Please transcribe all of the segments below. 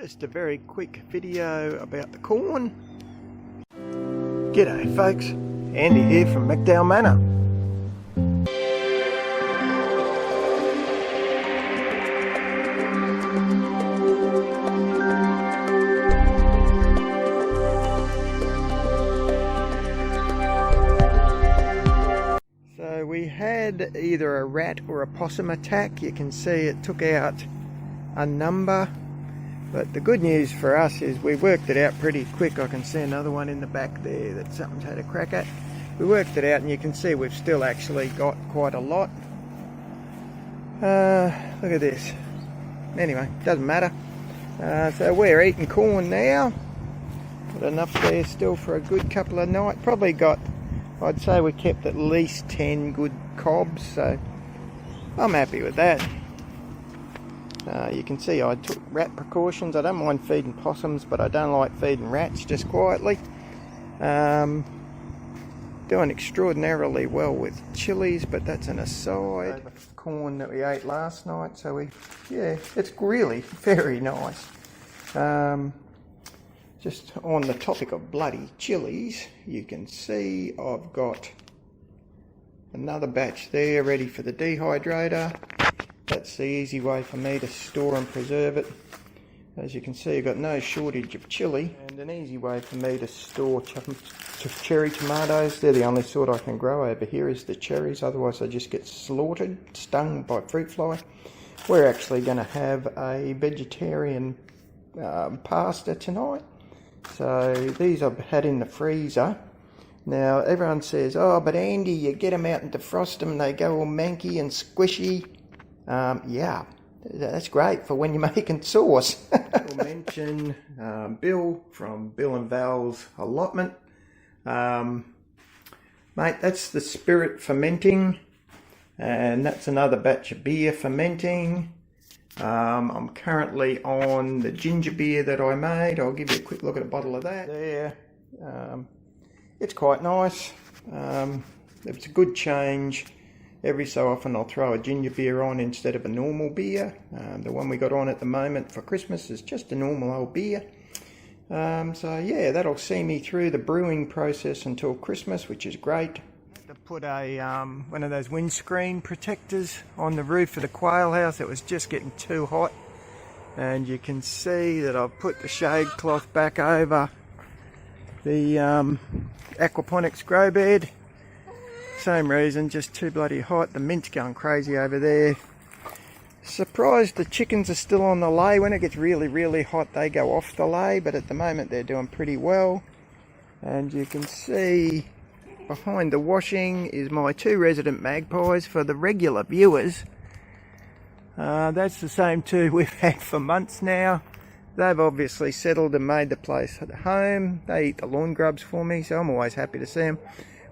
Just a very quick video about the corn. G'day folks, Andy here from McDowell Manor. So we had either a rat or a possum attack. You can see it took out a number. But the good news for us is we worked it out pretty quick. I can see another one in the back there that something's had a crack at. We worked it out and you can see we've still actually got quite a lot. Look at this. Anyway, doesn't matter. So we're eating corn now. Got enough there still for a good couple of nights. Probably got, I'd say we kept at least 10 good cobs, so I'm happy with that. You can see I took rat precautions. I don't mind feeding possums, but I don't like feeding rats just quietly. Doing extraordinarily well with chilies, but that's an aside. The corn that we ate last night, so yeah, it's really very nice. Just on the topic of bloody chilies, you can see I've got another batch there ready for the dehydrator. That's the easy way for me to store and preserve it. As you can see, I've got no shortage of chilli, and an easy way for me to store cherry tomatoes. They're the only sort I can grow over here is the cherries, otherwise they just get slaughtered, stung by fruit fly. We're actually going to have a vegetarian pasta tonight. So these I've had in the freezer. Now everyone says, oh but Andy, you get them out and defrost them and they go all manky and squishy. Yeah, that's great for when you're making sauce. I'll mention Bill from Bill and Val's allotment. Mate, that's the spirit fermenting, and that's another batch of beer fermenting. I'm currently on the ginger beer that I made. I'll give you a quick look at a bottle of that there. It's quite nice. It's a good change. Every so often I'll throw a ginger beer on instead of a normal beer. The one we got on at the moment for Christmas is just a normal old beer. So yeah, that'll see me through the brewing process until Christmas, which is great. To put a one of those windscreen protectors on the roof of the quail house. It was just getting too hot, and you can see that I've put the shade cloth back over the aquaponics grow bed. Same reason, just too bloody hot. The mint's going crazy over there. Surprised the chickens are still on the lay. When it gets really, really hot, they go off the lay, but at the moment they're doing pretty well. And you can see behind the washing is my 2 resident magpies. For the regular viewers, that's the same 2 we've had for months now. They've obviously settled and made the place at home. They eat the lawn grubs for me, so I'm always happy to see them.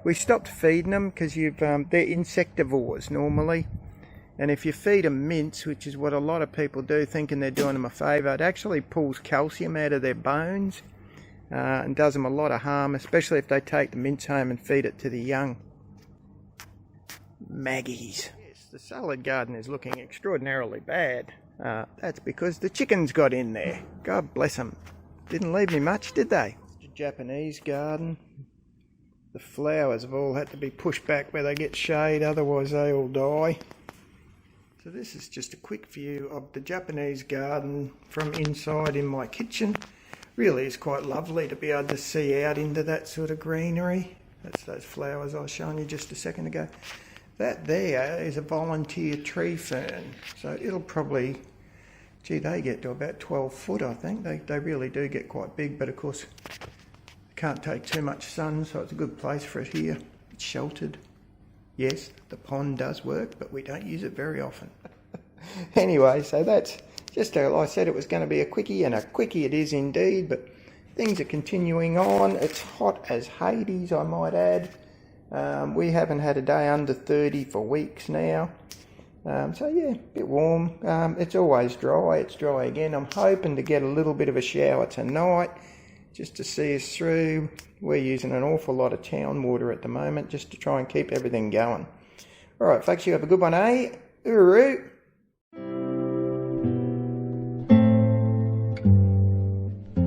We stopped feeding them because they're insectivores normally, and if you feed them mince, which is what a lot of people do thinking they're doing them a favour, it actually pulls calcium out of their bones and does them a lot of harm, especially if they take the mince home and feed it to the young. Maggies. Yes, the salad garden is looking extraordinarily bad. That's because the chickens got in there. God bless them. Didn't leave me much, did they? It's a Japanese garden. The flowers have all had to be pushed back where they get shade, otherwise they all die. So this is just a quick view of the Japanese garden from inside in my kitchen. Really is quite lovely to be able to see out into that sort of greenery. That's those flowers I was showing you just a second ago. That there is a volunteer tree fern. So it'll probably, gee, they get to about 12 foot I think. They really do get quite big, but of course can't take too much sun, so it's a good place for it here. It's sheltered. Yes, the pond does work, but we don't use it very often. Anyway, so that's just like I said, it was going to be a quickie, and a quickie it is indeed, but things are continuing on. It's hot as Hades, I might add. We haven't had a day under 30 for weeks now. So yeah, a bit warm. It's always dry. It's dry again. I'm hoping to get a little bit of a shower tonight, just to see us through. We're using an awful lot of town water at the moment just to try and keep everything going. Alright folks, you have a good one, eh? Uru!